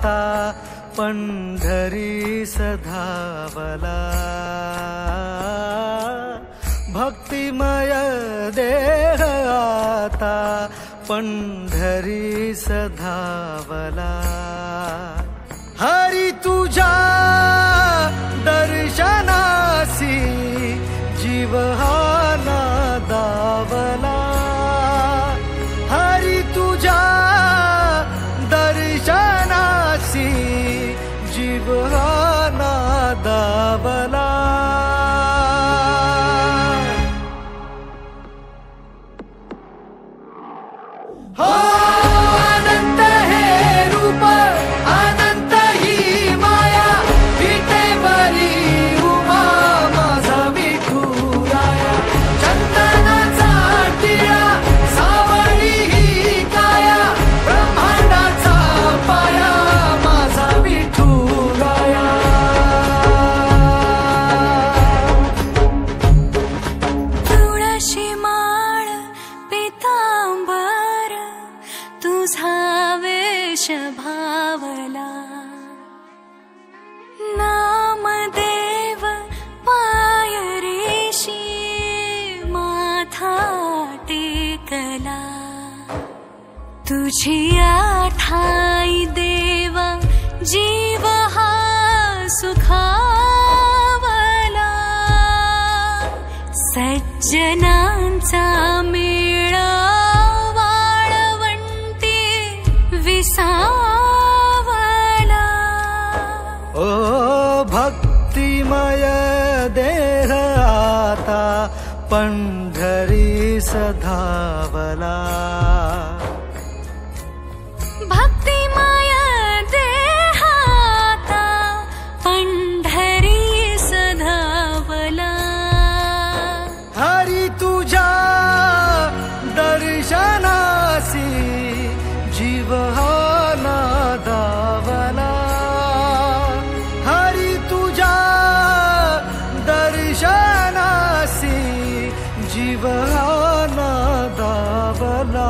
आता पंढरी सधावला भक्तिमय देह आता पंढरी सधावला हरी तुझ्या दर्शनासी जीव हा नादावला हरी तुझ्या दर्शनासी जीव हा नादावला अनंत हे रूप अनंत ही माया विटेवरी उमा माझा विठुराया चंदनाचा टिळा सावळी ही काया ब्रह्मांडाचा पाया माझा विठुराया तुळशी माळ पितांबर तुझा वेश भावला नामदेव पायरेशी माथा टेकला तुझी आठाई देवा जीव हा सुखावला सज्जनांचा मेळा विसावला ओ भक्तिमय देह आता पंढरी सधावला भक्तिमय देह आता पंढरी सधावला हरी तुझ्या दर्शनासी जीव हा नादावला हरी तुझ्या दर्शनासी जीव हा नादावला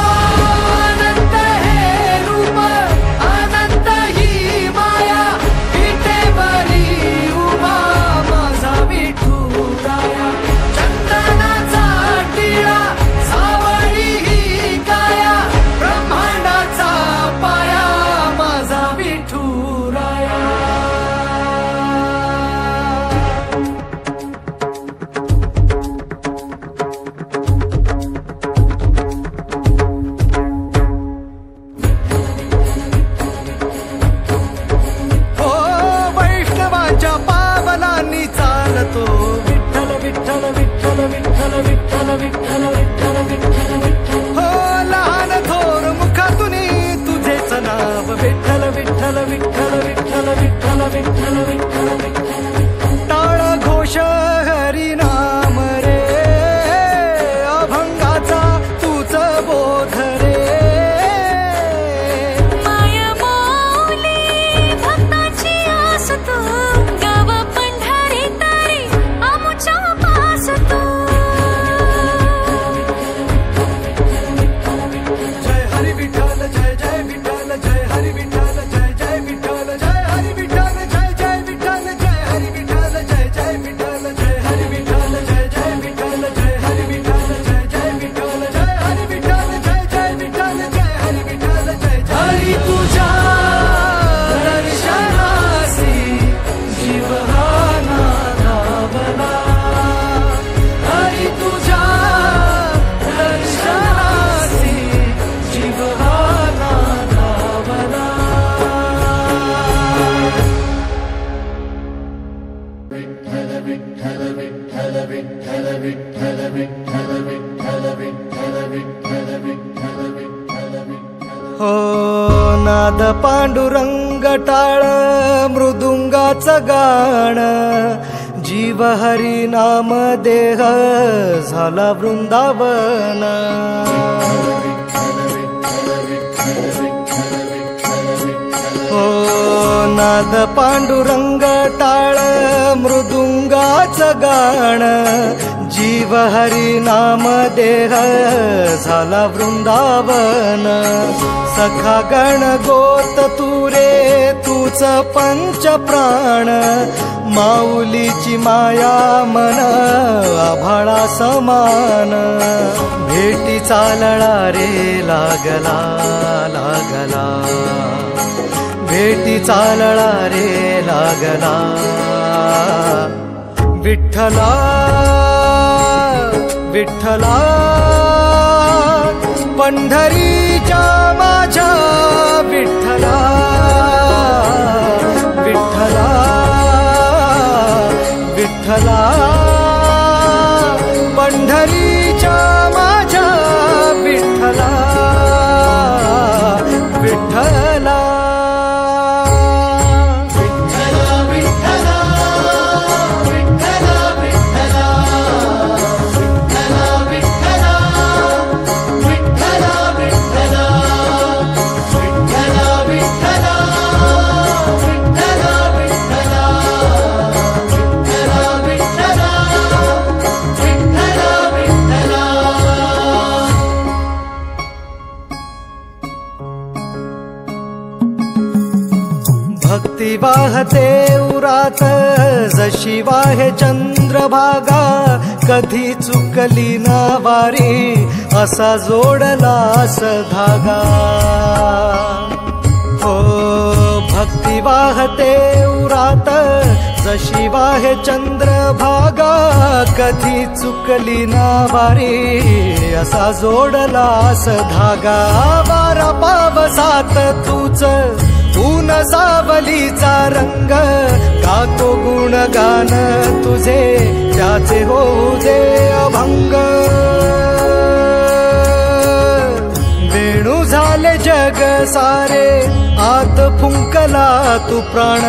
अनंत हे रूप अनंत ही माया विटेवरी उमा माझा विठुराया चंदनाचा टिळा सावळी ही काया ब्रह्मांडाचा पाया माझा विठुराया ओ वैष्णवाच्या पावलांनी चालतो विठ्ठल विठ्ठल विठ्ठल विठ्ठल विठ्ठल विठ्ठल विठ्ठल विठ्ठल विठ्ठल हो लहान थोर मुखातून तुझेच नाव विठ्ठल विठ्ठल विठ्ठल विठ्ठल विठ्ठल विठ्ठल विठ्ठल विठ्ठल टाळ घोष हरी नाम रे अभंगाचा तूच बोध रे माया मौली भक्ताची आस तू गाव पंढरी तारी आमुच्या पास तू जय हरी विठ्ठल जय जय विठ्ठल जय हरी विठ्ठल जय जय विठ्ठल जय हरी विठ्ठल जय जय विठ्ठल जय हरी विठ्ठल जय जय विठ्ठल जय हरी विठ्ठल जय जय विठ्ठल जय हरी विठ्ठल जय जय विठ्ठल जय हरी विठ्ठल जय जय विठ्ठल जय हरी विठ्ठल जय जय हरी तुझ्या दर्शनासी जीव हा नादावला हरी तुझ्या दर्शनासी जीव हा नादावला हो नाद पांडुरंग टाळ मृदुंगाचं गाण जीव हरी नाम देह झाला वृंदावन हो नाद पांडुरंग टाळ मृदुंगाचं गाण जीव हरी नाम देह झाला वृंदावन, सखा गण गोत तू रे तूच पंच प्राण, माऊलीची माया मन आभाळा समान, भेटी चालळा रे लागला लागला, भेटी चालळा रे लागला, विठ्ठला विठ्ठला पंढरीच्या माझ्या विठ्ठला, विठ्ठला विठ्ठला पंढरीच्या माझ्या विठ्ठला, विठ्ठला भक्ती वाहते उरात जशी वाहे चंद्रभागा, कधी चुकली ना वारी असा जोडलास धागा, हो भक्ती वाहते उरात जशी वाहे चंद्रभागा, कधी चुकली ना वारी असा जोडलास धागा, वारा पावसात तूच ऊन सावलीचा रंग, गातो गुणगान तुझे त्याचे होऊ दे अभंग, वेणू झाले जग सारे आत फुंकला तू प्राण,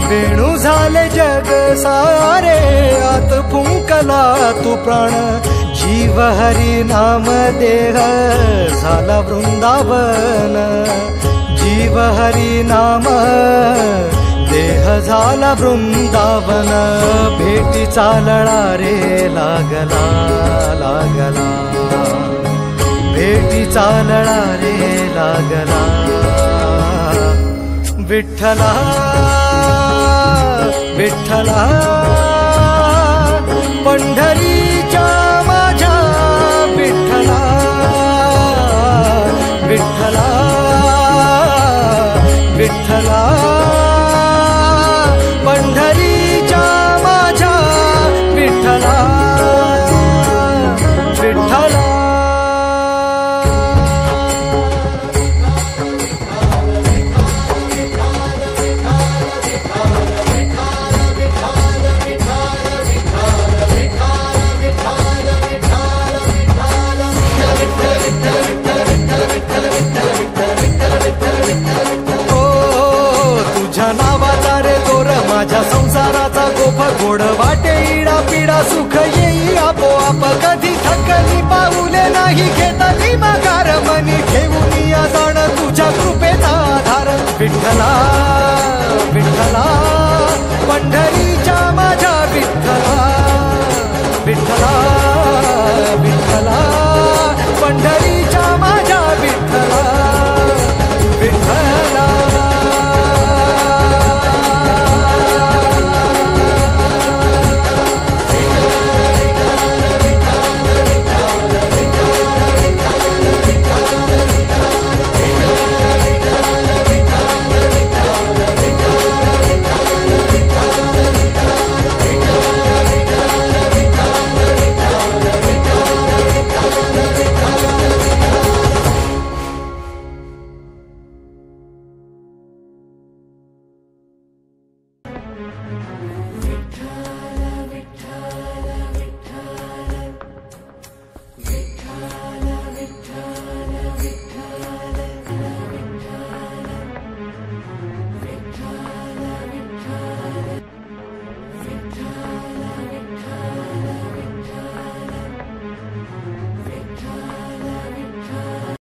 वेणू झाले जग सारे आत फुंकला तू प्राण, जीव हरी नाम देह झाला वृंदावन, जीव हरी नाम देह झाला वृंदावन, भेटी चालळा रे लागला लागला, भेटी चालळा रे लागला, विठ्ठला विठ्ठला पंढरीच्या माझ्या विठ्ठला, विठ्ठला विठ्ठला पंढरीच्या माझ्या विठ्ठला, विठ्ठला माझ्या संसाराचा गोफ गोड वाटे इडा पिडा, सुख येई आपोआप कधी थकली पाऊले नाही घेतली माघार, मनी ठेवून या जाण तुझ्या कृपेचा आधार, विठ्ठला विठ्ठला पंढरी